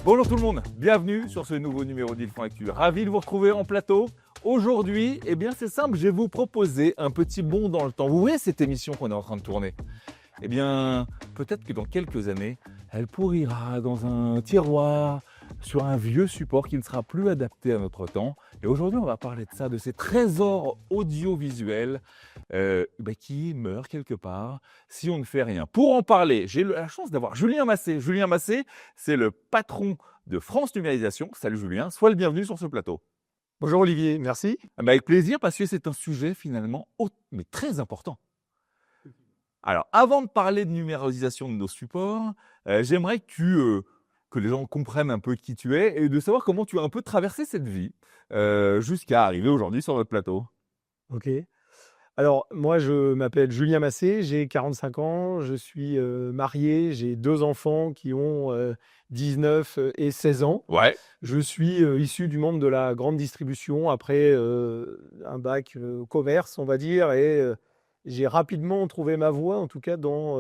Bonjour tout le monde, bienvenue sur ce nouveau numéro d'Ilfran Actu. Ravi de vous retrouver en plateau. Aujourd'hui, c'est simple, je vais vous proposer un petit bond dans le temps. Vous voyez cette émission qu'on est en train de tourner? Peut-être que dans quelques années, elle pourrira dans un tiroir, sur un vieux support qui ne sera plus adapté à notre temps. Et aujourd'hui, on va parler de ça, de ces trésors audiovisuels qui meurent quelque part si on ne fait rien. Pour en parler, j'ai la chance d'avoir Julien Massé. Julien Massé, c'est le patron de France Numérisation. Salut Julien, sois le bienvenu sur ce plateau. Bonjour Olivier, merci. Avec plaisir, parce que c'est un sujet finalement mais très important. Alors, avant de parler de numérisation de nos supports, j'aimerais que les gens comprennent un peu qui tu es et de savoir comment tu as un peu traversé cette vie jusqu'à arriver aujourd'hui sur notre plateau. Ok. Alors, moi, je m'appelle Julien Massé, j'ai 45 ans, je suis marié, j'ai 2 enfants qui ont 19 et 16 ans. Ouais. Je suis issu du monde de la grande distribution après un bac commerce, on va dire, et j'ai rapidement trouvé ma voie, en tout cas dans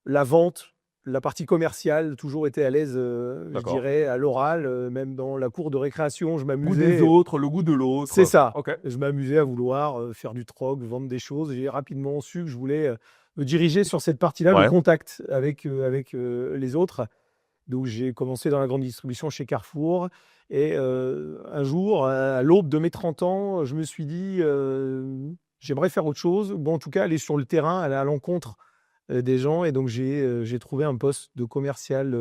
la vente, la partie commerciale, toujours été à l'aise, je dirais, à l'oral, même dans la cour de récréation, je Le goût m'amusais. des autres, le goût de l'autre. C'est ça. Ok. Je m'amusais à vouloir faire du troc, vendre des choses. J'ai rapidement su que je voulais me diriger sur cette partie-là, Ouais. le contact avec les autres. Donc, j'ai commencé dans la grande distribution chez Carrefour. Et un jour, à l'aube de mes 30 ans, je me suis dit, j'aimerais faire autre chose. Bon, en tout cas, aller sur le terrain, aller à l'encontre des gens. Et donc, j'ai trouvé un poste de commercial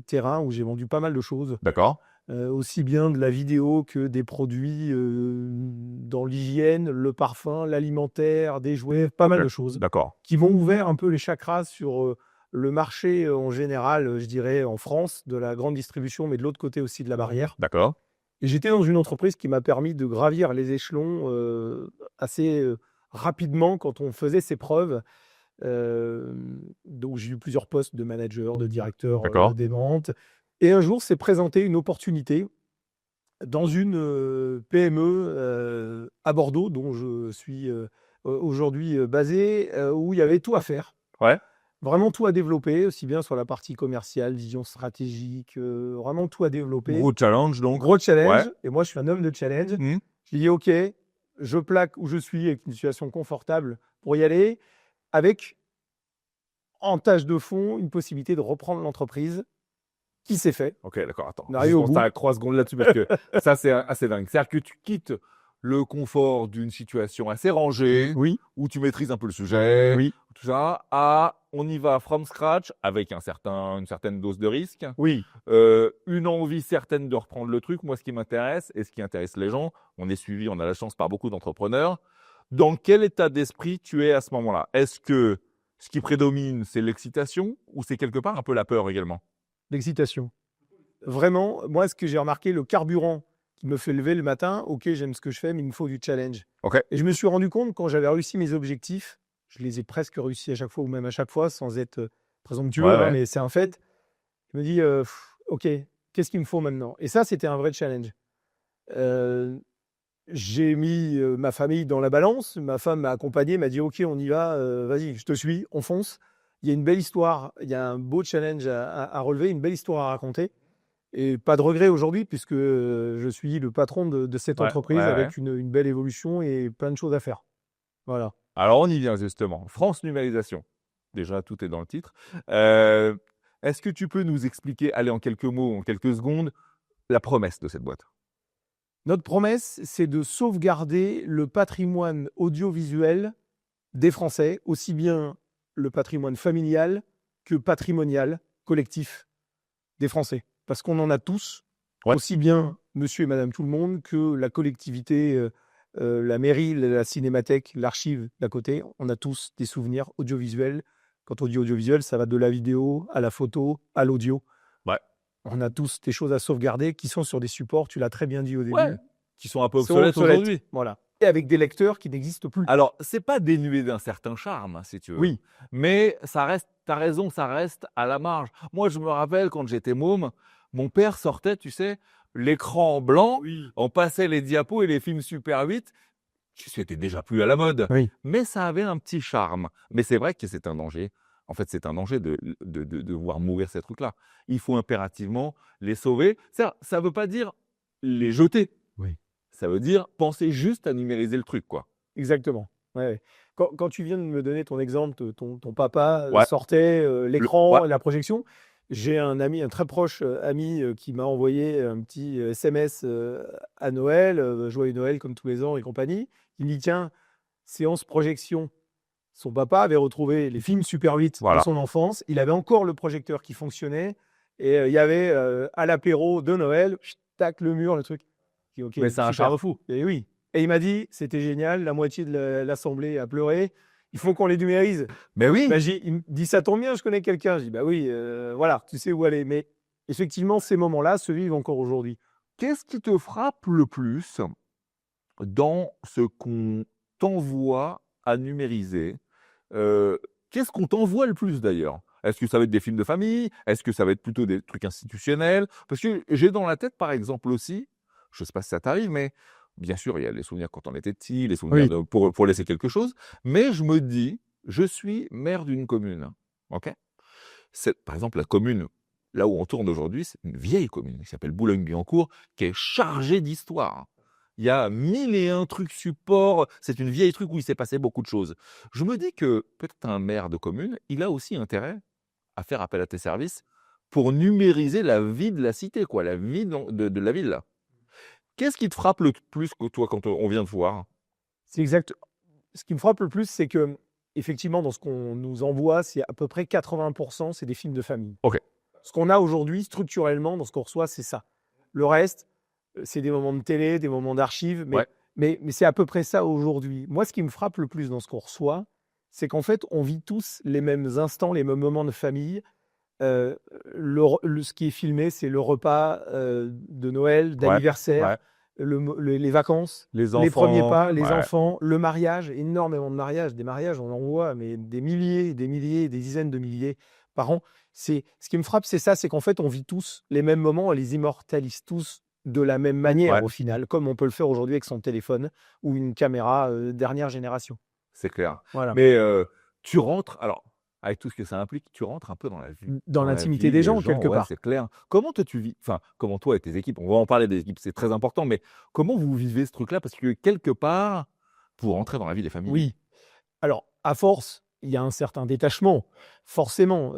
terrain où j'ai vendu pas mal de choses. D'accord. Aussi bien de la vidéo que des produits dans l'hygiène, le parfum, l'alimentaire, des jouets, pas mal de choses D'accord. qui m'ont ouvert un peu les chakras sur le marché en général, je dirais en France, de la grande distribution, mais de l'autre côté aussi de la barrière. D'accord. Et j'étais dans une entreprise qui m'a permis de gravir les échelons assez rapidement quand on faisait ses preuves. Donc j'ai eu plusieurs postes de manager, de directeur D'accord. des ventes. Et un jour, s'est présentée une opportunité dans une PME à Bordeaux, dont je suis aujourd'hui basé, où il y avait tout à faire. Ouais. Vraiment tout à développer, aussi bien sur la partie commerciale, vision stratégique, vraiment tout à développer. Gros challenge donc. Gros challenge. Ouais. Et moi, je suis un homme de challenge. Mmh. J'ai dit, OK, je plaque où je suis avec une situation confortable pour y aller, avec en tâche de fond une possibilité de reprendre l'entreprise. Qui s'est fait. Ok, d'accord, attends. On arrive Juste au on bout. s'arrête 3 secondes là-dessus parce que ça, c'est assez dingue. C'est-à-dire que tu quittes le confort d'une situation assez rangée, Oui, où tu maîtrises un peu le sujet, oui, tout ça, on y va from scratch avec une certaine dose de risque, oui. une envie certaine de reprendre le truc. Moi, ce qui m'intéresse et ce qui intéresse les gens, on est suivi, on a la chance par beaucoup d'entrepreneurs. Dans quel état d'esprit tu es à ce moment-là? Est-ce que ce qui prédomine, c'est l'excitation ou c'est quelque part un peu la peur également? L'excitation. Vraiment, moi, ce que j'ai remarqué, le carburant qui me fait lever le matin, OK, j'aime ce que je fais, mais il me faut du challenge. Ok. Et je me suis rendu compte, quand j'avais réussi mes objectifs, je les ai presque réussis à chaque fois, ou même à chaque fois, sans être présomptueux, Ouais. mais c'est un fait. Je me dis, OK, qu'est-ce qu'il me faut maintenant? Et ça, c'était un vrai challenge. Euh, j'ai mis ma famille dans la balance. Ma femme m'a accompagné, m'a dit, OK, on y va, vas-y, je te suis, on fonce. Il y a une belle histoire, il y a un beau challenge à relever, une belle histoire à raconter. Et pas de regret aujourd'hui, puisque je suis le patron de cette entreprise avec une belle évolution et plein de choses à faire. Voilà. Alors, on y vient justement. France Numérisation. Déjà, tout est dans le titre. Est-ce que tu peux nous expliquer, allez, en quelques mots, en quelques secondes, la promesse de cette boîte? Notre promesse, c'est de sauvegarder le patrimoine audiovisuel des Français, aussi bien le patrimoine familial que patrimonial, collectif des Français. Parce qu'on en a tous, aussi bien monsieur et madame tout le monde que la collectivité, la mairie, la cinémathèque, l'archive d'à côté. On a tous des souvenirs audiovisuels. Quand on dit audiovisuel, ça va de la vidéo à la photo, à l'audio. Ouais. On a tous des choses à sauvegarder qui sont sur des supports, tu l'as très bien dit au début. Qui sont un peu Sont obsolètes aujourd'hui. Voilà. Et avec des lecteurs qui n'existent plus. Alors, c'est pas dénué d'un certain charme, si tu veux. Oui. Mais ça reste, t'as raison, ça reste à la marge. Moi, je me rappelle quand j'étais môme, mon père sortait, tu sais, l'écran blanc, on passait les diapos et les films Super 8. C'était déjà plus à la mode. Oui. Mais ça avait un petit charme. Mais c'est vrai que c'est un danger. En fait, c'est un danger de voir mourir ces trucs-là. Il faut impérativement les sauver. Ça ne veut pas dire les jeter. Oui. Ça veut dire penser juste à numériser le truc, quoi. Exactement. Ouais, ouais. Quand tu viens de me donner ton exemple, ton papa Ouais. sortait Ouais. l'écran, la projection. J'ai un ami, un très proche ami qui m'a envoyé un petit SMS à Noël, joyeux Noël comme tous les ans et compagnie. Il me dit, tiens, séance projection. Son papa avait retrouvé les films Super 8 de Voilà. son enfance. Il avait encore le projecteur qui fonctionnait. Et il y avait à l'apéro de Noël, tac, le mur, le truc. Je dis, ok, Mais c'est un super. charme fou. Et oui. Et il m'a dit, c'était génial, la moitié de l'assemblée a pleuré. Il faut qu'on les numérise. Mais oui. Bah, il me dit, ça tombe bien, je connais quelqu'un. Je dis, bah oui, voilà, tu sais où aller. Mais effectivement, ces moments-là se vivent encore aujourd'hui. Qu'est-ce qui te frappe le plus dans ce qu'on t'envoie à numériser? Qu'est-ce qu'on t'envoie le plus d'ailleurs? Est-ce que ça va être des films de famille? Est-ce que ça va être plutôt des trucs institutionnels? Parce que j'ai dans la tête, par exemple aussi, je ne sais pas si ça t'arrive, mais bien sûr, il y a les souvenirs quand on était petit, les souvenirs Oui. pour laisser quelque chose, mais je me dis, je suis maire d'une commune, ok? Par exemple, la commune, là où on tourne aujourd'hui, c'est une vieille commune qui s'appelle Boulogne-Billancourt, qui est chargée d'histoire. Il y a 1001 trucs supports, c'est une vieille truc où il s'est passé beaucoup de choses. Je me dis que peut-être un maire de commune, il a aussi intérêt à faire appel à tes services pour numériser la vie de la cité, quoi, la vie de la ville. Qu'est-ce qui te frappe le plus que toi quand on vient te voir? C'est exact. Ce qui me frappe le plus, c'est que, effectivement, dans ce qu'on nous envoie, c'est à peu près 80%, c'est des films de famille. Ok. Ce qu'on a aujourd'hui, structurellement, dans ce qu'on reçoit, c'est ça. Le reste, c'est des moments de télé, des moments d'archives, Ouais. mais c'est à peu près ça aujourd'hui. Moi, ce qui me frappe le plus dans ce qu'on reçoit, c'est qu'en fait, on vit tous les mêmes instants, les mêmes moments de famille. Ce qui est filmé, c'est le repas de Noël, d'anniversaire, Ouais. les vacances, Les les premiers enfants. pas, les Ouais. enfants, le mariage, énormément de mariages. Des mariages, on en voit, mais des milliers, des dizaines de milliers par an. Ce qui me frappe, c'est ça, c'est qu'en fait, on vit tous les mêmes moments, on les immortalise tous de la même manière, Ouais. au final, comme on peut le faire aujourd'hui avec son téléphone ou une caméra dernière génération. C'est clair. Voilà. Mais tu rentres, alors, avec tout ce que ça implique, tu rentres un peu dans la vie. Dans la l'intimité vie des gens, quelque ouais, part. c'est clair. Comment toi tu vis, enfin, comment toi et tes équipes, on va en parler des équipes, c'est très important, mais comment vous vivez ce truc-là? Parce que quelque part, pour rentrer dans la vie des familles. Oui. Alors, à force, il y a un certain détachement, forcément,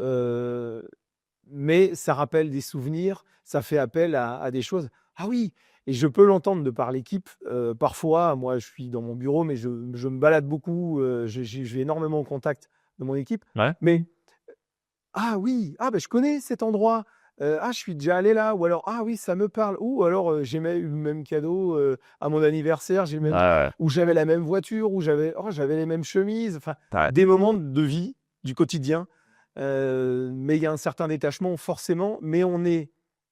mais ça rappelle des souvenirs, ça fait appel à des choses. Ah oui, et je peux l'entendre de par l'équipe. Parfois, moi, je suis dans mon bureau, mais je me balade beaucoup, je vais énormément en contact de mon équipe. Ouais. Mais ah oui, ah ben je connais cet endroit. Ah, je suis déjà allé là. Ou alors, ah oui, ça me parle. Ou alors, j'ai eu le même cadeau à mon anniversaire. J'ai le même, Ouais. ou j'avais la même voiture, ou j'avais les mêmes chemises. Enfin, Ouais. des moments de vie, du quotidien. Mais il y a un certain détachement, forcément. Mais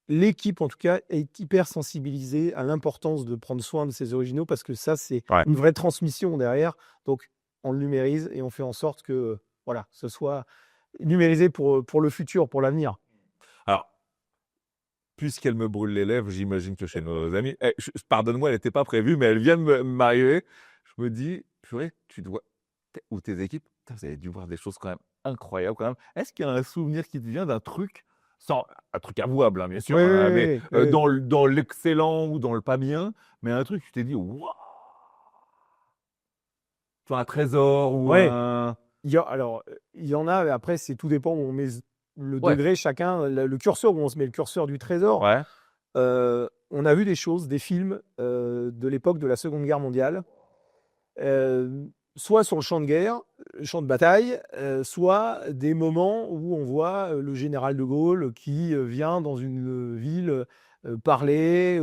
l'équipe, en tout cas, est hyper sensibilisée à l'importance de prendre soin de ses originaux parce que ça, c'est Ouais. une vraie transmission derrière. Donc, on le numérise et on fait en sorte que, voilà, ce soit numérisé pour le futur, pour l'avenir. Alors, puisqu'elle me brûle les lèvres, j'imagine que chez nos amis, pardonne-moi, elle n'était pas prévue, mais elle vient de m'arriver. Je me dis, purée, ou tes équipes, putain, vous avez dû voir des choses quand même incroyables quand même. Est-ce qu'il y a un souvenir qui te vient d'un truc, sans un truc avouable, hein, bien sûr, Oui, hein, oui, mais oui, oui. dans l'excellent ou dans le pas bien, mais un truc, tu t'es dit, waouh, tu vois, un trésor ou Ouais. un. Alors, il y en a, mais après, tout dépend où on met le Ouais. degré, chacun, le curseur, où on se met le curseur du trésor. Ouais. On a vu des choses, des films de l'époque de la Seconde Guerre mondiale, soit sur le champ de guerre, le champ de bataille, soit des moments où on voit le général de Gaulle qui vient dans une ville parler,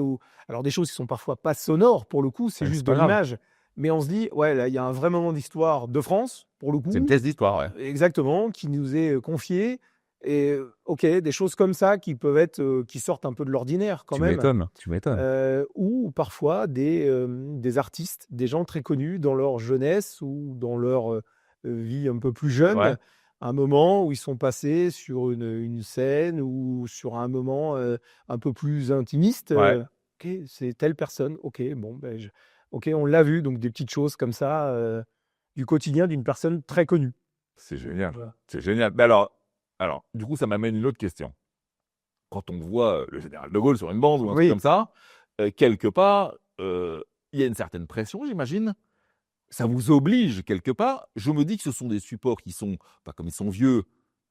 alors des choses qui sont parfois pas sonores pour le coup, c'est Ouais, juste c'est de pas grave. l'image. Mais on se dit, ouais, là, il y a un vrai moment d'histoire de France, pour le C'est une coup, pièce d'histoire, ouais. exactement, qui nous est confiée. Et ok, des choses comme ça qui peuvent être, qui sortent un peu de l'ordinaire quand même. Tu m'étonnes. Ou parfois des artistes, des gens très connus dans leur jeunesse ou dans leur vie un peu plus jeune, Ouais. un moment où ils sont passés sur une scène ou sur un moment un peu plus intimiste. Ouais. Ok, c'est telle personne. Ok, bon, ok, on l'a vu. Donc des petites choses comme ça du quotidien d'une personne très connue. C'est génial. Voilà. C'est génial. Mais alors, du coup, ça m'amène une autre question. Quand on voit le général de Gaulle sur une bande ou un truc Oui. comme ça, quelque part, il y a une certaine pression, j'imagine. Ça vous oblige quelque part. Je me dis que ce sont des supports qui sont, pas comme ils sont vieux,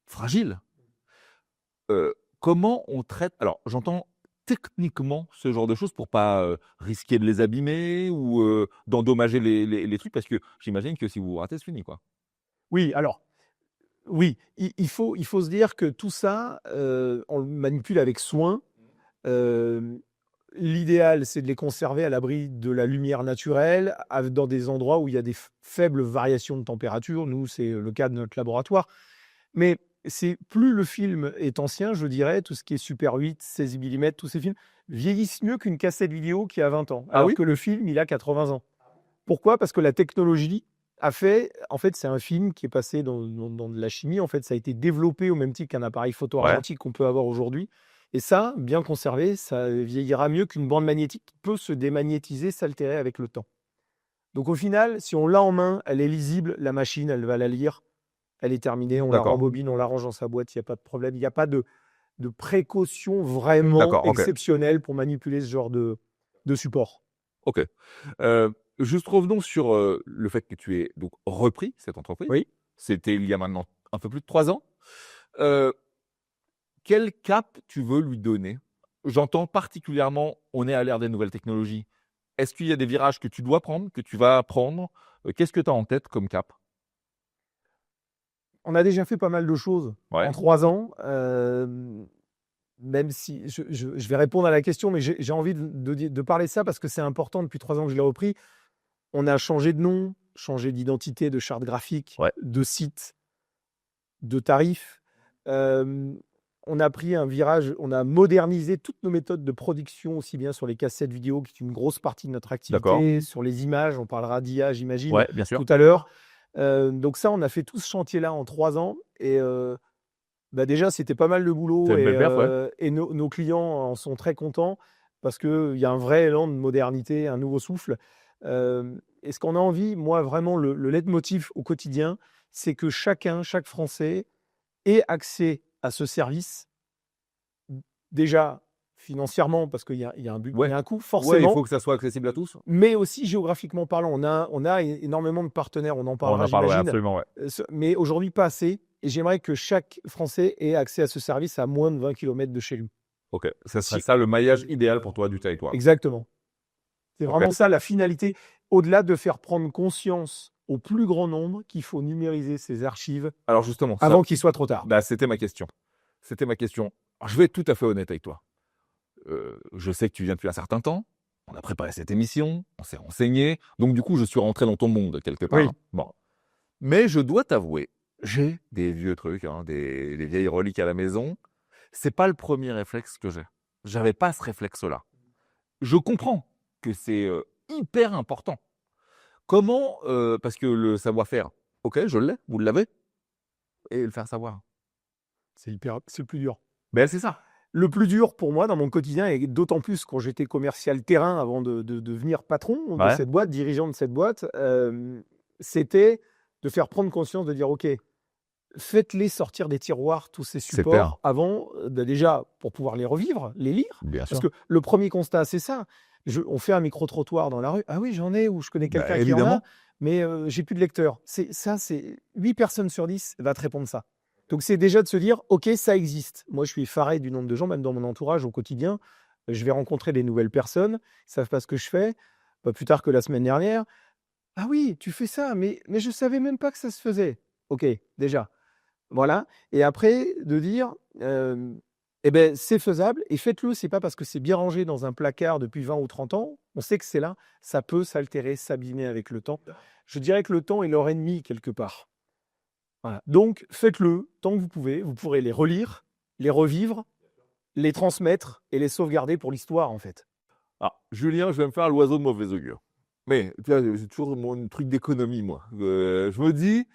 fragiles. Comment on traite alors j'entends techniquement ce genre de choses pour pas, risquer de les abîmer ou, d'endommager les trucs parce que j'imagine que si vous vous ratez, c'est fini, quoi? Oui, alors, oui, il faut se dire que tout ça, on le manipule avec soin. L'idéal, c'est de les conserver à l'abri de la lumière naturelle, dans des endroits où il y a des faibles variations de température. Nous, c'est le cas de notre laboratoire. Mais c'est plus le film est ancien, je dirais, tout ce qui est Super 8, 16 mm, tous ces films vieillissent mieux qu'une cassette vidéo qui a 20 ans, Ah alors oui? que le film, il a 80 ans. Pourquoi? Parce que la technologie a fait, en fait, c'est un film qui est passé dans de la chimie. En fait, ça a été développé au même titre qu'un appareil photo Ouais. argentique qu'on peut avoir aujourd'hui. Et ça, bien conservé, ça vieillira mieux qu'une bande magnétique qui peut se démagnétiser, s'altérer avec le temps. Donc au final, si on l'a en main, elle est lisible, la machine, elle va la lire, elle est terminée, on la D'accord. rembobine, on la range dans sa boîte, il n'y a pas de problème. Il n'y a pas de précaution vraiment D'accord, OK. exceptionnelle pour manipuler ce genre de support. OK. Juste revenons sur, le fait que tu aies donc repris cette entreprise. Oui. C'était il y a maintenant un peu plus de 3 ans. Heu, Quel cap tu veux lui donner? J'entends particulièrement, on est à l'ère des nouvelles technologies. Est-ce qu'il y a des virages que tu dois prendre, que tu vas prendre? Qu'est-ce que tu as en tête comme cap? On a déjà fait pas mal de choses en Ouais, 3 ans, même si je vais répondre à la question, mais j'ai envie de parler de ça parce que c'est important depuis 3 ans que je l'ai repris. On a changé de nom, changé d'identité, de charte graphique, ouais, de site, de tarifs. On a pris un virage, on a modernisé toutes nos méthodes de production, aussi bien sur les cassettes vidéo, qui est une grosse partie de notre d'accord. activité, sur les images, on parlera d'IA, j'imagine, Ouais, bien sûr. tout à l'heure. Donc ça, on a fait tout ce chantier-là en 3 ans et bah, déjà, c'était pas mal de C'est boulot une belle perf, ouais. et nos clients en sont très contents parce qu'il y a un vrai élan de modernité, un nouveau souffle. Et ce qu'on a envie, moi, vraiment, le leitmotiv au quotidien, c'est que chaque Français ait accès à ce service, déjà financièrement, parce qu'il y a un but, il y Ouais. a un coût, Ouais, il forcément, faut que ça soit accessible à tous. mais aussi géographiquement parlant. On a énormément de partenaires, on en On parlera, en parle, ouais, j'imagine, absolument, ouais. mais aujourd'hui pas assez. Et j'aimerais que chaque Français ait accès à ce service à moins de 20 km de chez lui. OK. Ça serait Si ça le maillage idéal pour toi du territoire. Exactement. C'est OK. vraiment ça la finalité, au-delà de faire prendre conscience au plus grand nombre qu'il faut numériser ces archives Alors justement, ça avant qu'il soit trop tard. bah, c'était ma question. C'était ma question. Alors je vais être tout à fait honnête avec toi. Je sais que tu viens depuis un certain temps. On a préparé cette émission, on s'est renseigné, donc du coup, je suis rentré dans ton monde quelque part, Oui. hein. Bon. Mais je dois t'avouer, j'ai des vieux trucs, hein, des vieilles reliques à la maison. C'est pas le premier réflexe que j'ai. J'avais pas ce réflexe-là. Je comprends que c'est, hyper important. Comment, parce que le savoir-faire, OK, je l'ai, vous l'avez et le faire savoir? C'est le plus dur. Ben c'est ça. Le plus dur pour moi dans mon quotidien, et d'autant plus quand j'étais commercial terrain avant de devenir patron de Ouais, cette boîte, dirigeant de cette boîte, c'était de faire prendre conscience, de dire: «OK, faites-les sortir des tiroirs, tous ces c'est clair. supports, avant, déjà pour pouvoir les revivre, les lire». Bien Parce sûr. que le premier constat, c'est ça. On fait un micro-trottoir dans la rue. «Ah oui, j'en ai», ou «Je connais Bah, quelqu'un qui en a, évidemment. mais j'ai plus de lecteur». C'est 8 personnes sur 10 va te répondre ça. Donc c'est déjà de se dire: «OK, ça existe». Moi, je suis effaré du nombre de gens, même dans mon entourage au quotidien, je vais rencontrer des nouvelles personnes, ils savent pas ce que je fais. Pas plus tard que la semaine dernière: «Ah oui, tu fais ça, mais je savais même pas que ça se faisait». OK, déjà. Voilà. Et après de dire, eh beh, c'est faisable et faites-le. C'est pas parce que c'est bien rangé dans un placard depuis 20 ou 30 ans, on sait que c'est là, ça peut s'altérer, s'abîmer avec le temps. Je dirais que le temps est leur ennemi quelque part. Voilà. Donc faites-le tant que vous pouvez. Vous pourrez les relire, les revivre, les transmettre et les sauvegarder pour l'histoire, en fait. Ah, Julien, je vais me faire l'oiseau de mauvais augure. Mais tu vois, j'ai toujours mon truc d'économie, moi. Je me dis,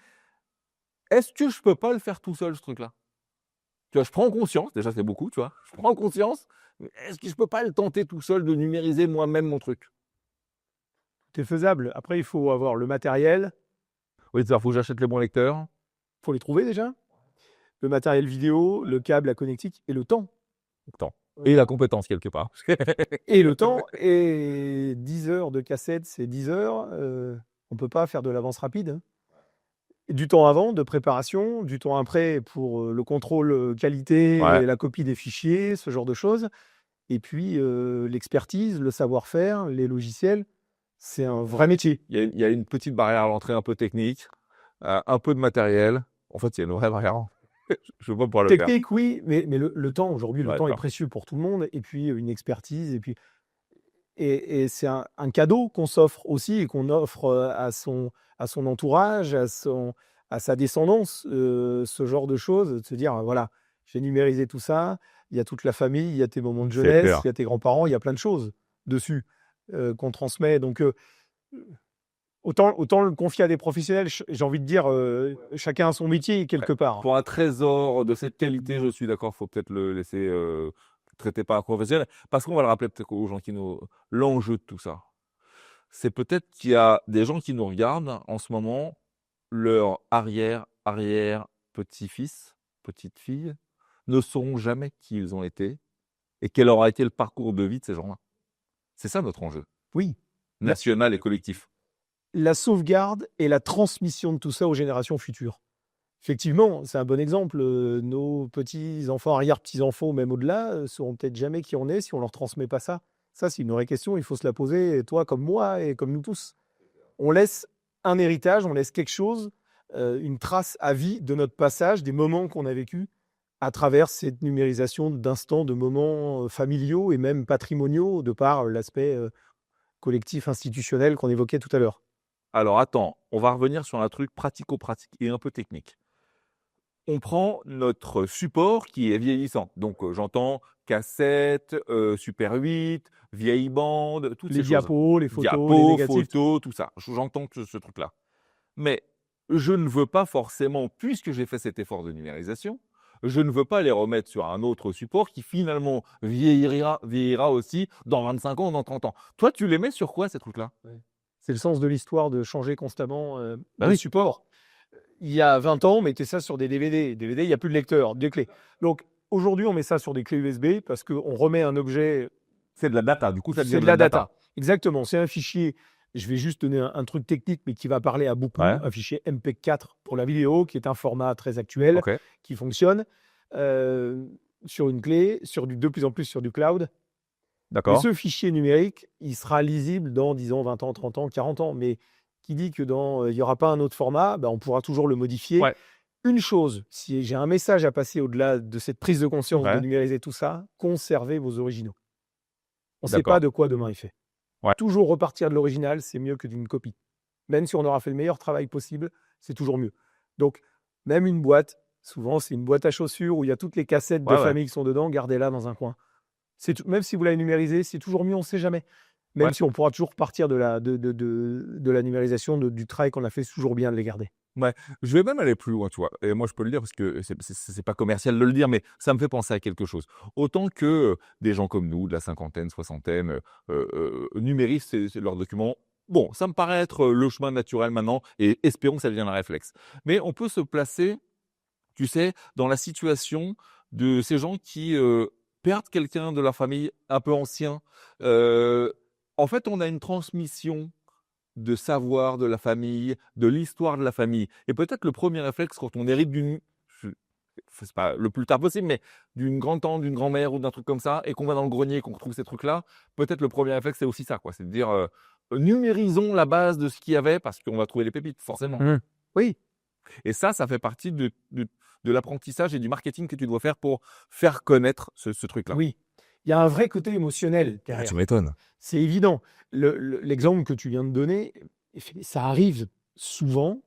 est-ce que je peux pas le faire tout seul, ce truc-là? Tu vois, je prends conscience, déjà c'est beaucoup, tu vois. Je prends conscience, mais est-ce que je peux pas le tenter tout seul de numériser moi-même mon truc? C'est faisable. Après, il faut avoir le matériel. Oui, il faut que j'achète les bons lecteurs. faut les trouver déjà. Le matériel vidéo, le câble, la connectique et le temps. Temps. Et la compétence quelque part. Et le temps, et 10 heures de cassette, c'est 10 heures. On ne peut pas faire de l'avance rapide, hein. Du temps avant, de préparation, du temps après pour le contrôle qualité Ouais. et la copie des fichiers, ce genre de choses. Et puis l'expertise, le savoir-faire, les logiciels, c'est un vrai métier. Il y a une petite barrière à l'entrée un peu technique, un peu de matériel. En fait, il y a une vraie barrière. Je veux pas pouvoir le faire. Technique, oui, mais le temps, aujourd'hui, le Ouais, temps est d'accord. précieux pour tout le monde. Et puis une expertise, et c'est un cadeau qu'on s'offre aussi et qu'on offre à son entourage, à sa descendance, ce genre de choses, de se dire, voilà, j'ai numérisé tout ça, il y a toute la famille, il y a tes moments de C'est jeunesse, clair. il y a tes grands-parents, il y a plein de choses dessus qu'on transmet. Donc, autant le confier à des professionnels, j'ai envie de dire, chacun a son métier quelque part. Pour un trésor de cette qualité, je suis d'accord, faut peut-être le laisser traiter par un professionnel. Parce qu'on va le rappeler peut-être aux gens qui nous... L'enjeu de tout ça, c'est peut-être qu'il y a des gens qui nous regardent en ce moment, leur arrière, petit-fils, petite-fille, ne sauront jamais qui ils ont été et quel aura été le parcours de vie de ces gens-là. C'est ça notre enjeu, Oui. national et collectif. La sauvegarde et la transmission de tout ça aux générations futures. Effectivement, c'est un bon exemple. Nos petits-enfants, arrière-petits-enfants, même au-delà, sauront peut-être jamais qui on est si on leur transmet pas ça. Ça, c'est une vraie question. Il faut se la poser, toi comme moi et comme nous tous. On laisse un héritage, on laisse quelque chose, une trace à vie de notre passage, des moments qu'on a vécus à travers cette numérisation d'instants, de moments familiaux et même patrimoniaux, de par l'aspect collectif, institutionnel qu'on évoquait tout à l'heure. Alors attends, on va revenir sur un truc pratico-pratique et un peu technique. On prend notre support qui est vieillissant. Donc j'entends cassette, Super 8, vieille bande, toutes Les ces choses. diapos, les photos, les Diapos, négatifs. photos, tout ça. J'entends ce truc-là. Mais je ne veux pas forcément, puisque j'ai fait cet effort de numérisation, je ne veux pas les remettre sur un autre support qui finalement vieillira aussi dans 25 ans, dans 30 ans. Toi, tu les mets sur quoi ces trucs-là? C'est le sens de l'histoire, de changer constamment Bah de oui. support. Il y a 20 ans, on mettait ça sur des DVD. DVD, il n'y a plus de lecteur, de clés. Donc aujourd'hui, on met ça sur des clés USB parce qu'on remet un objet. C'est de la data, du coup ça devient C'est de la data. Exactement. C'est un fichier. Je vais juste donner un truc technique, mais qui va parler à beaucoup. Ouais. Un fichier MP4 pour la vidéo, qui est un format très actuel, Ok. qui fonctionne sur une clé, de plus en plus sur du cloud. Mais D'accord. ce fichier numérique, il sera lisible dans 10 ans, 20 ans, 30 ans, 40 ans. Mais qui dit que il n'y aura pas un autre format, on pourra toujours le modifier. Ouais. Une chose, si j'ai un message à passer au-delà de cette prise de conscience de Ouais. numériser tout ça, conservez vos originaux. On ne sait D'accord. pas de quoi demain est fait. Ouais. Toujours repartir de l'original, c'est mieux que d'une copie. Même si on aura fait le meilleur travail possible, c'est toujours mieux. Donc, même une boîte, souvent c'est une boîte à chaussures où il y a toutes les cassettes de Ouais, ouais. famille qui sont dedans, gardez-la dans un coin. Même si vous l'avez numérisé, c'est toujours mieux, on ne sait jamais. Même Ouais. si on pourra toujours partir de la numérisation, du travail qu'on a fait, c'est toujours bien de les garder. Je vais même aller plus loin, tu vois. Et moi, je peux le dire parce que c'est pas commercial de le dire, mais ça me fait penser à quelque chose. Autant que des gens comme nous, de la cinquantaine, soixantaine, numérisent leurs documents. Bon, ça me paraît être le chemin naturel maintenant, et espérons que ça devienne un réflexe. Mais on peut se placer, tu sais, dans la situation de ces gens qui perdent quelqu'un de leur famille un peu ancien. En fait, on a une transmission de savoir de la famille, de l'histoire de la famille. Et peut-être le premier réflexe quand on hérite c'est pas le plus tard possible, mais d'une grand-tante, d'une grand-mère ou d'un truc comme ça, et qu'on va dans le grenier et qu'on retrouve ces trucs-là, peut-être le premier réflexe, c'est aussi ça, quoi. C'est de dire, numérisons la base de ce qu'il y avait parce qu'on va trouver les pépites, forcément. Oui, Et ça fait partie de l'apprentissage et du marketing que tu dois faire pour faire connaître ce truc-là. oui. Il y a un vrai côté émotionnel Ah, derrière. tu m'étonnes. C'est évident. L'exemple que tu viens de donner, ça arrive souvent,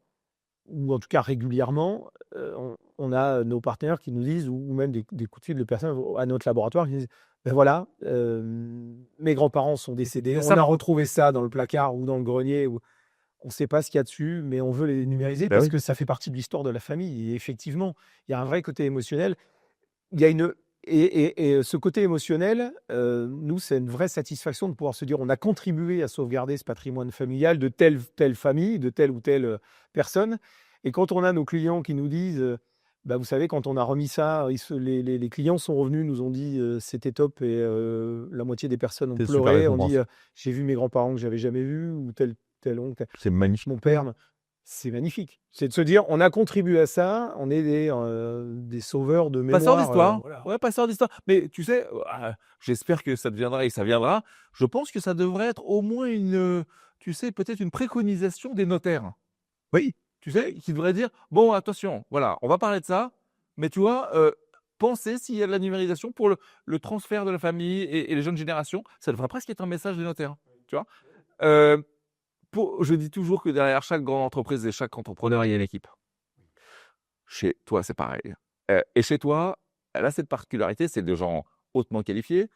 ou en tout cas régulièrement. On a nos partenaires qui nous disent, ou même des coups de fil de personnes à notre laboratoire qui disent, ben voilà, mes grands-parents sont décédés, on a retrouvé ça dans le placard ou dans le grenier, on ne sait pas ce qu'il y a dessus, mais on veut les numériser Ben parce oui. que ça fait partie de l'histoire de la famille. Et effectivement, il y a un vrai côté émotionnel. Il y a une et ce côté émotionnel, nous, c'est une vraie satisfaction de pouvoir se dire on a contribué à sauvegarder ce patrimoine familial de telle famille, de telle ou telle personne. Et quand on a nos clients qui nous disent, bah, vous savez, quand on a remis ça, les clients sont revenus, nous ont dit c'était top et la moitié des personnes ont C'est super pleuré. On récompense. dit j'ai vu mes grands-parents que j'avais jamais vus ou tel oncle, C'est magnifique. mon père. C'est magnifique. C'est de se dire on a contribué à ça, on est des sauveurs de mémoire. Passeur d'histoire. Voilà. Ouais, passeur d'histoire. Mais tu sais, j'espère que ça deviendra et ça viendra. Je pense que ça devrait être au moins tu sais, peut-être une préconisation des notaires. Oui, Tu sais, qui devrait dire bon, attention, voilà, on va parler de ça, mais tu vois, pensez s'il y a de la numérisation pour le transfert de la famille et les jeunes générations, ça devrait presque être un message des notaires. Tu vois. Je dis toujours que derrière chaque grande entreprise et chaque entrepreneur, il y a une équipe. Chez toi, c'est pareil. Et chez toi, elle a cette particularité, c'est des gens hautement qualifiés,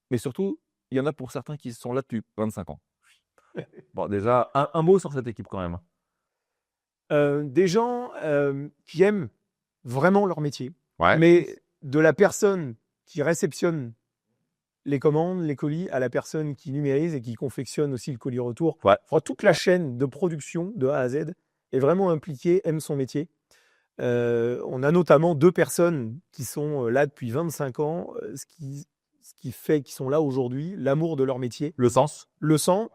mais surtout, il y en a pour certains qui sont là depuis 25 ans. Bon, déjà, un mot sur cette équipe quand même. Des gens qui aiment vraiment leur métier, Ouais. mais de la personne qui réceptionne les commandes, les colis, à la personne qui numérise et qui confectionne aussi le colis retour. Ouais. Enfin, toute la chaîne de production de A à Z est vraiment impliquée, aime son métier. On a notamment 2 personnes qui sont là depuis 25 ans, ce qui fait qu'ils sont là aujourd'hui, l'amour de leur métier. Le sens. Le sens,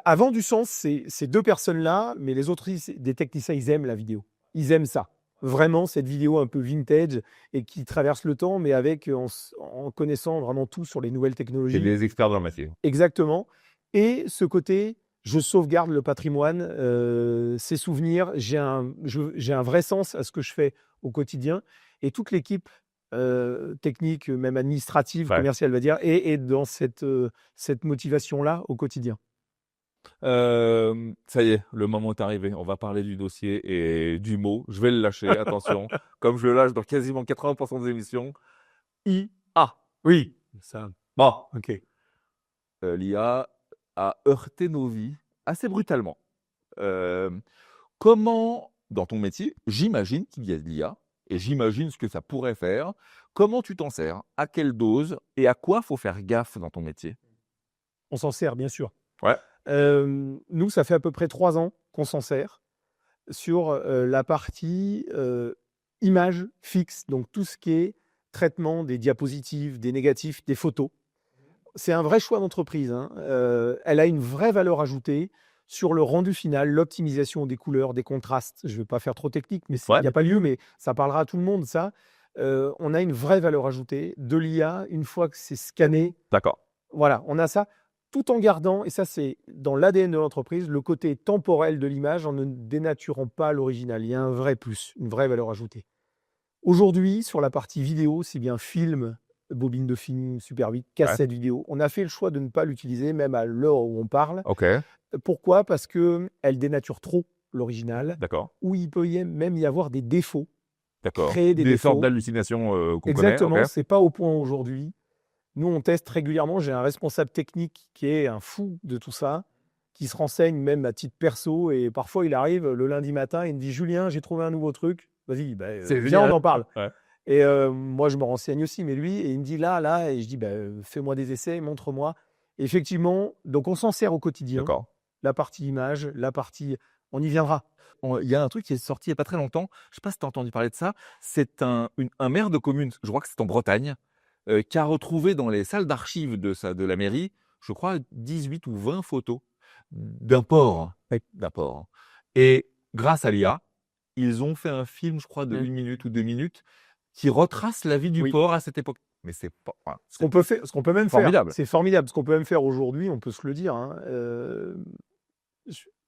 avant du sens, c'est ces 2 personnes-là, mais les autres des techniciens, ils aiment la vidéo. Ils aiment ça. Vraiment, cette vidéo un peu vintage et qui traverse le temps, mais en connaissant vraiment tout sur les nouvelles technologies. C'est des experts dans le métier. Exactement. Et ce côté, je sauvegarde le patrimoine, ces souvenirs, j'ai un vrai sens à ce que je fais au quotidien. Et toute l'équipe technique, même administrative, Ouais. commerciale, va dire, est dans cette motivation-là au quotidien. Ça y est, le moment est arrivé. On va parler du dossier et du mot. Je vais le lâcher, attention. Comme je le lâche dans quasiment 80% des émissions. IA. Oui, ça. Bon, Ok. l'IA a heurté nos vies assez brutalement. Comment, dans ton métier, j'imagine qu'il y a de l'IA et j'imagine ce que ça pourrait faire. Comment tu t'en sers? À quelle dose? Et à quoi faut faire gaffe dans ton métier? On s'en sert, bien sûr. Ouais. Nous, ça fait à peu près 3 ans qu'on s'en sert sur la partie image fixe, donc tout ce qui est traitement des diapositives, des négatifs, des photos. C'est un vrai choix d'entreprise, hein. Elle a une vraie valeur ajoutée sur le rendu final, l'optimisation des couleurs, des contrastes. Je ne vais pas faire trop technique, mais il Ouais. n'y a pas lieu, mais ça parlera à tout le monde, ça. On a une vraie valeur ajoutée de l'IA une fois que c'est scanné. D'accord. Voilà, on a ça tout en gardant, et ça c'est dans l'ADN de l'entreprise, le côté temporel de l'image en ne dénaturant pas l'original. Il y a un vrai plus, une vraie valeur ajoutée. Aujourd'hui, sur la partie vidéo, c'est bien film, bobine de film, Super 8, cassette vidéo. On a fait le choix de ne pas l'utiliser, même à l'heure où on parle. Ok. Pourquoi? Parce qu'elle dénature trop l'original, D'accord. ou il peut même y avoir des défauts. D'accord. Créer des Des défauts. sortes d'hallucinations qu'on connaît. Exactement, ok. c'est pas au point aujourd'hui. Nous, on teste régulièrement. J'ai un responsable technique qui est un fou de tout ça, qui se renseigne même à titre perso. Et parfois, il arrive le lundi matin, il me dit « Julien, j'ai trouvé un nouveau truc. Vas-y, C'est viens, génial. on en parle. Ouais. » Et moi, je me renseigne aussi, mais lui, et il me dit là, et je dis fais-moi des essais, montre-moi. Et effectivement, donc on s'en sert au quotidien. D'accord. La partie image, la partie. On y viendra. Il y a un truc qui est sorti il n'y a pas très longtemps. Je ne sais pas si tu as entendu parler de ça. C'est un maire de commune, je crois que c'est en Bretagne, qui a retrouvé dans les salles d'archives de la mairie, je crois, 18 ou 20 photos d'un porc. D'un porc. Et grâce à l'IA, ils ont fait un film, je crois, de 1 minute ou 2 minutes, qui retrace la vie du Oui. porc à cette époque. Mais c'est pas. Enfin, Ce qu'on peut même formidable. faire, c'est formidable. Ce qu'on peut même faire aujourd'hui, on peut se le dire, hein,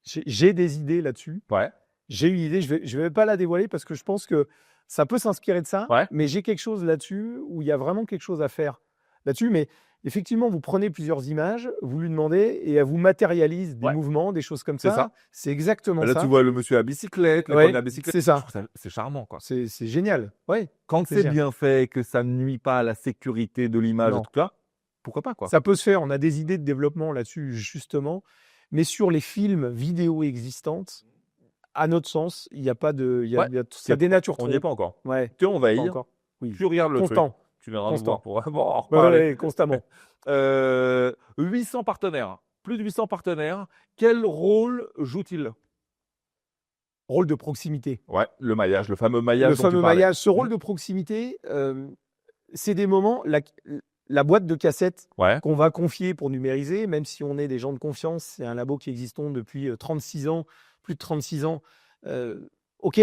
j'ai des idées là-dessus. Ouais. J'ai une idée, je vais pas la dévoiler parce que je pense que ça peut s'inspirer de ça, Ouais. mais j'ai quelque chose là-dessus où il y a vraiment quelque chose à faire là-dessus. Mais effectivement, vous prenez plusieurs images, vous lui demandez et elle vous matérialise des Ouais. mouvements, des choses comme C'est ça. ça. C'est exactement Là, ça. tu vois le monsieur à bicyclette, le Ouais, premier à bicyclette. c'est ça. Je trouve c'est charmant, quoi. C'est génial. Ouais. Quand C'est c'est génial. bien fait, que ça ne nuit pas à la sécurité de l'image et Non. tout ça, pourquoi pas, quoi. Ça peut se faire. On a des idées de développement là-dessus, justement. Mais sur les films vidéo existantes, à notre sens, il n'y a pas de. Ça dénature trop. On n'y est pas encore. Ouais. Tu on va Pas y encore. Oui. Tu regardes le Constant. truc. Tu viendras Constant. nous voir pour en Ouais, reparler. constamment. 800 partenaires. Plus de 800 partenaires. Quel rôle jouent-ils? Rôle de proximité. Ouais, le maillage, le fameux Le maillage dont tu fameux parlais. maillage, ce rôle de proximité, c'est des moments, la boîte de cassettes Ouais, qu'on va confier pour numériser, même si on est des gens de confiance, c'est un labo qui existe depuis 36 ans, plus de 36 ans. OK,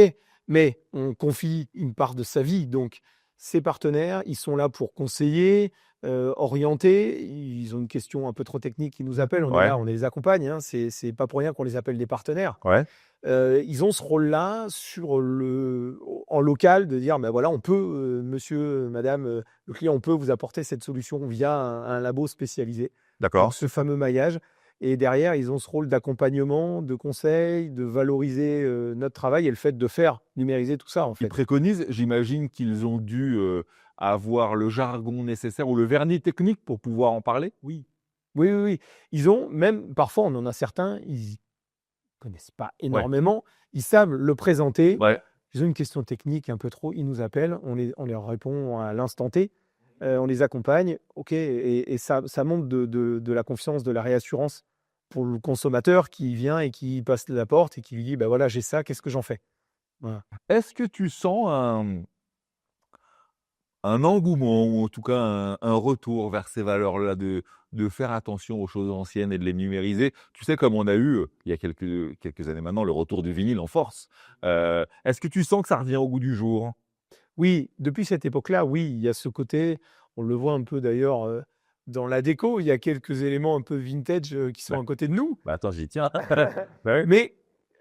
mais on confie une part de sa vie. Donc, ces partenaires, ils sont là pour conseiller, orienter. Ils ont une question un peu trop technique, ils nous appellent, on est ouais, là, on les accompagne. Hein. C'est pas pour rien qu'on les appelle des partenaires. ouais. Ils ont ce rôle-là en local de dire, ben voilà, on peut, monsieur, madame, le client, on peut vous apporter cette solution via un labo spécialisé. Donc D'accord. ce fameux maillage. Et derrière, ils ont ce rôle d'accompagnement, de conseil, de valoriser notre travail et le fait de faire numériser tout ça, en Ils fait. préconisent, j'imagine qu'ils ont dû avoir le jargon nécessaire ou le vernis technique pour pouvoir en parler. Oui. Oui, oui, oui. Ils ont même, parfois, on en a certains, ils connaissent pas Ouais, énormément, ils savent le présenter. ouais. Ils ont une question technique un peu trop, ils nous appellent, on leur répond à l'instant T, on les accompagne, OK, et ça montre de la confiance, de la réassurance pour le consommateur qui vient et qui passe la porte et qui lui dit: «Bah, voilà, j'ai ça, qu'est-ce que j'en fais?» Voilà. Est-ce que tu sens un engouement ou en tout cas un retour vers ces valeurs-là de faire attention aux choses anciennes et de les numériser? Tu sais, comme on a eu, il y a quelques années maintenant, le retour du vinyle en force. Est-ce que tu sens que ça revient au goût du jour? Oui, depuis cette époque-là, oui, il y a ce côté, on le voit un peu d'ailleurs, dans la déco, il y a quelques éléments un peu vintage, qui sont Bah à côté de nous. bah, attends, j'y tiens. Bah oui. Mais,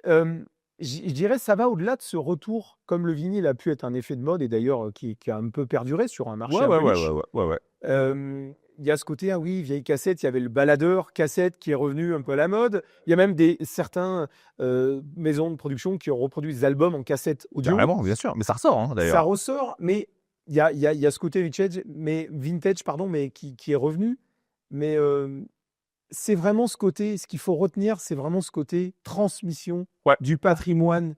je dirais ça va au-delà de ce retour, comme le vinyle a pu être un effet de mode et d'ailleurs, qui a un peu perduré sur un marché Ouais, un ouais, peu ouais, ouais, niche. ouais, ouais, ouais. Il y a ce côté, ah oui, vieille cassette, il y avait le baladeur cassette qui est revenu un peu à la mode. Il y a même certains, maisons de production qui ont reproduit des albums en cassette audio. Carrément, bien sûr, mais ça ressort, hein, Ça d'ailleurs. ressort, mais il y a ce côté vintage pardon, mais qui est revenu. Mais, c'est vraiment ce qu'il faut retenir, c'est vraiment ce côté transmission Ouais, du patrimoine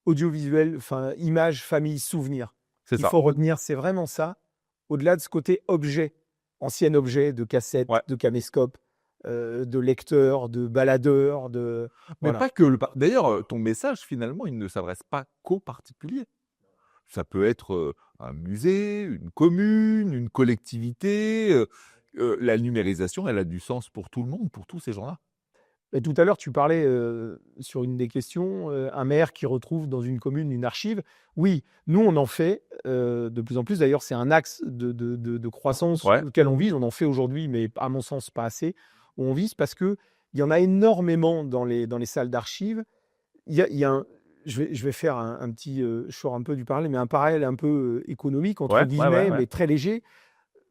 audiovisuel, enfin, images, famille, souvenirs. c'est Il ça. faut retenir, c'est vraiment ça, au-delà de ce côté objet, ancien objet de cassette, Ouais. de caméscope, de lecteur, de baladeur, Mais voilà. pas que le d'ailleurs, ton message finalement, il ne s'adresse pas qu'aux particuliers. Ça peut être, un musée, une commune, une collectivité, la numérisation, elle a du sens pour tout le monde, pour tous ces gens-là. Et tout à l'heure, tu parlais, sur une des questions, un maire qui retrouve dans une commune une archive. Oui, nous, on en fait, de plus en plus. D'ailleurs, c'est un axe de croissance Ouais, auquel on vise. On en fait aujourd'hui, mais à mon sens, pas assez. Où on vise parce qu'il y en a énormément dans les salles d'archives. Il y a je vais faire un petit, je sors un peu du parallèle, mais un parallèle un peu, «économique» entre ouais, ouais, ouais, guillemets, ouais. mais très léger.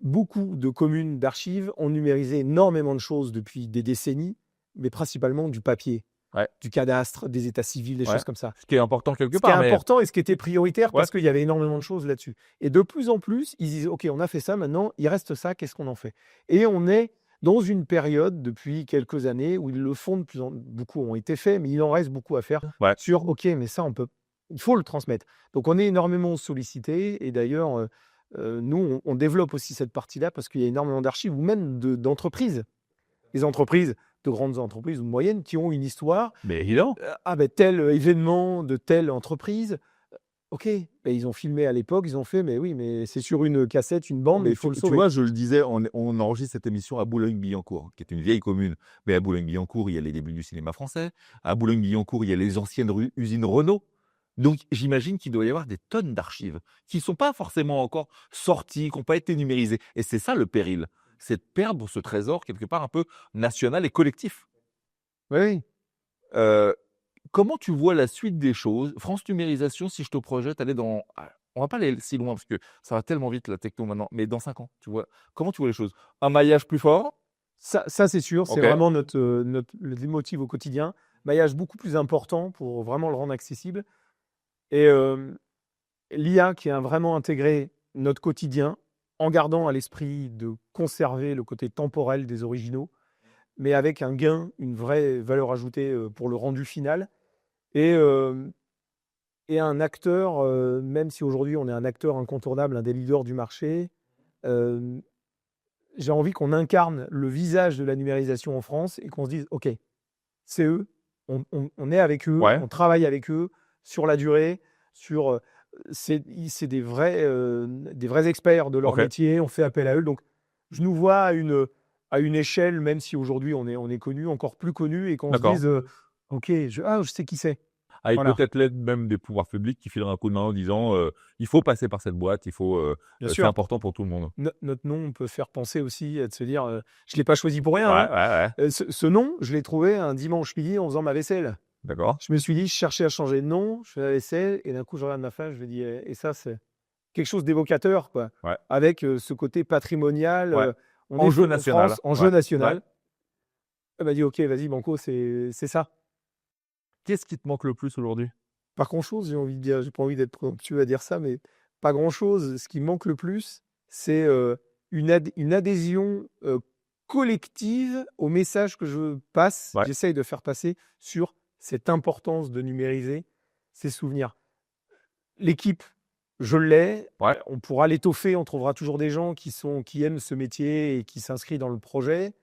Beaucoup de communes d'archives ont numérisé énormément de choses depuis des décennies, mais principalement du papier, Ouais, du cadastre, des états civils, des ouais. choses comme ça. Ce qui est important quelque Ce qui est part, mais important et ce qui était prioritaire ouais, parce qu'il y avait énormément de choses là-dessus. Et de plus en plus, ils disent: «OK, on a fait ça, maintenant il reste ça, qu'est-ce qu'on en fait?» Et on est dans une période depuis quelques années où ils le font beaucoup ont été faits, mais il en reste beaucoup à faire ouais. sur: «OK, mais ça il faut le transmettre». Donc on est énormément sollicités et d'ailleurs, nous on développe aussi cette partie-là parce qu'il y a énormément d'archives ou même d'entreprises. Les entreprises, de grandes entreprises ou moyennes qui ont une histoire. Mais évidemment. Ah ben tel, événement de telle entreprise, OK, beh, ils ont filmé à l'époque, ils ont fait: «Mais oui, mais c'est sur une cassette, une bande, Mais il faut le tu sauver». vois, je le disais, on enregistre cette émission à Boulogne-Billancourt, qui est une vieille commune. Mais à Boulogne-Billancourt, il y a les débuts du cinéma français. À Boulogne-Billancourt, il y a les anciennes usines Renault. Donc, j'imagine qu'il doit y avoir des tonnes d'archives qui ne sont pas forcément encore sorties, qui n'ont pas été numérisées. Et c'est ça le péril, c'est de perdre ce trésor quelque part un peu national et collectif. Oui, oui. Heu, Comment tu vois la suite des choses? France Numérisation, si je te projette aller dans on va pas aller si loin parce que ça va tellement vite la techno maintenant, mais dans 5 ans, tu vois? Comment tu vois les choses? Un maillage plus fort? Ça c'est sûr, c'est OK. vraiment notre le leitmotiv au quotidien. Maillage beaucoup plus important pour vraiment le rendre accessible et l'IA qui a vraiment intégré notre quotidien en gardant à l'esprit de conserver le côté temporel des originaux, mais avec un gain, une vraie valeur ajoutée, pour le rendu final et un acteur, même si aujourd'hui on est un acteur incontournable, un des leaders du marché, hem, j'ai envie qu'on incarne le visage de la numérisation en France et qu'on se dise: «OK, c'est eux, on est avec eux, Ouais. on travaille avec eux, sur la durée, c'est des vrais experts de leur Ok. métier, on fait appel à eux. Donc, je nous vois à une échelle, même si aujourd'hui on est connu, encore plus connu, et qu'on se D'accord. dise OK, je sais qui c'est. Avec Voilà. peut-être l'aide même des pouvoirs publics qui fileraient un coup de main en disant il faut passer par cette boîte, Bien c'est sûr, important pour tout le monde. notre nom peut faire penser aussi à de se dire je ne l'ai pas choisi pour rien. Ouais, Hein. ouais, ouais. Ce nom, je l'ai trouvé un dimanche midi en faisant ma vaisselle. D'accord. Je me suis dit, je cherchais à changer de nom, je fais la vaisselle, et d'un coup, je regarde ma femme, je me dis, et ça, c'est quelque chose d'évocateur, quoi. Ouais. Avec ce côté patrimonial, Ouais. on Enjeu est en national. France, enjeu Ouais. national. Ouais. Elle m'a dit, OK, vas-y, Banco, c'est ça. Qu'est-ce qui te manque le plus aujourd'hui? Pas grand-chose, j'ai envie de dire, j'ai pas envie d'être présomptueux à dire ça, mais pas grand-chose. Ce qui me manque le plus, c'est une adhésion collective au message que je passe, Ouais. j'essaye de faire passer sur cette importance de numériser ses souvenirs. L'équipe, je l'ai. Ouais. On pourra l'étoffer. On trouvera toujours des gens qui aiment ce métier et qui s'inscrivent dans le projet.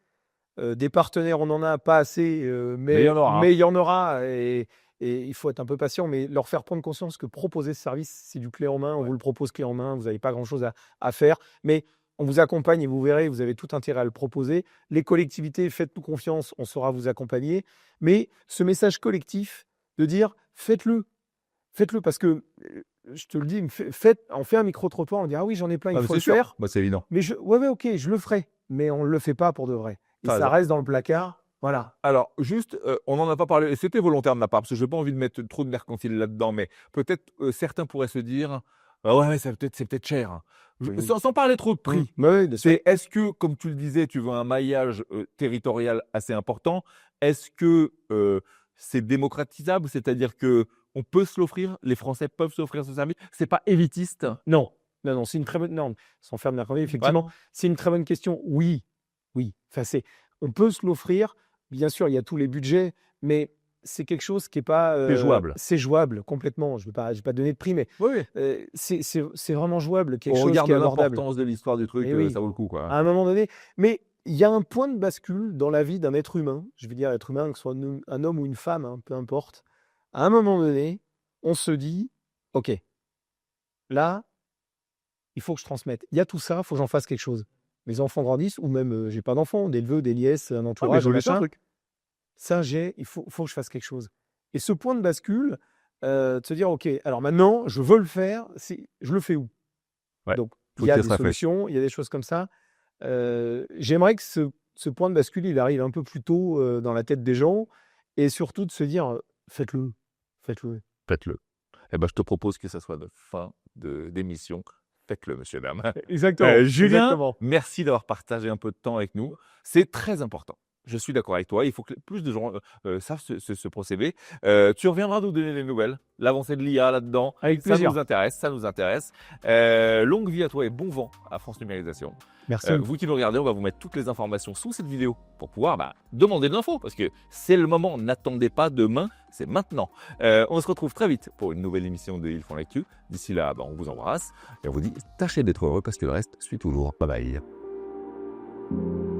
Des partenaires, on n'en a pas assez, Mais il y en aura. mais il y en aura. Et il faut être un peu patient, mais leur faire prendre conscience que proposer ce service, c'est du clé en main. On Ouais. vous le propose clé en main. Vous n'avez pas grand-chose à faire. Mais on vous accompagne et vous verrez, vous avez tout intérêt à le proposer. Les collectivités, faites-nous confiance. On saura vous accompagner. Mais ce message collectif de dire faites-le. Faites-le parce que, je te le dis, on fait un micro-trottoir, on dit ah oui, j'en ai plein, Ah, il mais faut c'est le sûr. faire. Bah, c'est évident. Mais ouais, ok, je le ferai. Mais on ne le fait pas pour de vrai. Et T'as ça raison. reste dans le placard. Voilà. Alors, juste, on n'en a pas parlé, et c'était volontaire de ma part, parce que je n'ai pas envie de mettre trop de mercantile là-dedans, mais peut-être certains pourraient se dire ah ouais, mais c'est peut-être cher. Hein. Oui. Sans parler trop de prix. Oui, bien sûr. C'est est-ce que, comme tu le disais, tu veux un maillage territorial assez important? Est-ce que c'est démocratisable? C'est-à-dire que on peut se l'offrir, les Français peuvent s'offrir ce service? C'est pas élitiste? Non, c'est une très bonne. Non, sans faire de mercantile, effectivement, c'est une très bonne question. Oui, oui. Enfin, on peut se l'offrir. Bien sûr, il y a tous les budgets, mais c'est quelque chose qui est pas. C'est jouable. C'est jouable complètement. Je vais pas donner de prix, mais Oui. c'est vraiment jouable. Quelque Au chose regard qui est de abordable. l'importance de l'histoire du truc, Eh oui. ça vaut le coup, quoi. À un moment donné, mais il y a un point de bascule dans la vie d'un être humain. Je veux dire être humain, que ce soit un homme ou une femme, hein, peu importe. À un moment donné, on se dit, OK, là, il faut que je transmette. Il y a tout ça, il faut que j'en fasse quelque chose. Mes enfants grandissent, ou même, j'ai pas d'enfants, des neveux, des nièces, un Ah, mais entourage, je un voulais ça, machin. truc. Ça, il faut que je fasse quelque chose. Et ce point de bascule, de se dire, OK, alors maintenant, je veux le faire, je le fais où? Ouais, Donc, faut il y a qu'il des se réfléchisse. solutions, il y a des choses comme ça. J'aimerais que ce point de bascule, il arrive un peu plus tôt dans la tête des gens, et surtout de se dire, faites-le, faites-le. Faites-le. Eh ben, je te propose que ça soit notre fin d'émission. Faites-le, monsieur, dame. Exactement. Julien, exactement. merci d'avoir partagé un peu de temps avec nous. C'est très important. Je suis d'accord avec toi. Il faut que plus de gens savent ce procédé. Tu reviendras nous donner des nouvelles. L'avancée de l'IA là-dedans. Avec Ça plaisir. nous intéresse, ça nous intéresse. Longue vie à toi et bon vent à France Numérisation. Merci. Vous qui nous regardez, on va vous mettre toutes les informations sous cette vidéo pour pouvoir demander de l'info, parce que c'est le moment. N'attendez pas demain, c'est maintenant. On se retrouve très vite pour une nouvelle émission de Ils font l'actu. D'ici là, on vous embrasse et on vous dit tâchez d'être heureux parce que le reste suit toujours. Bye bye.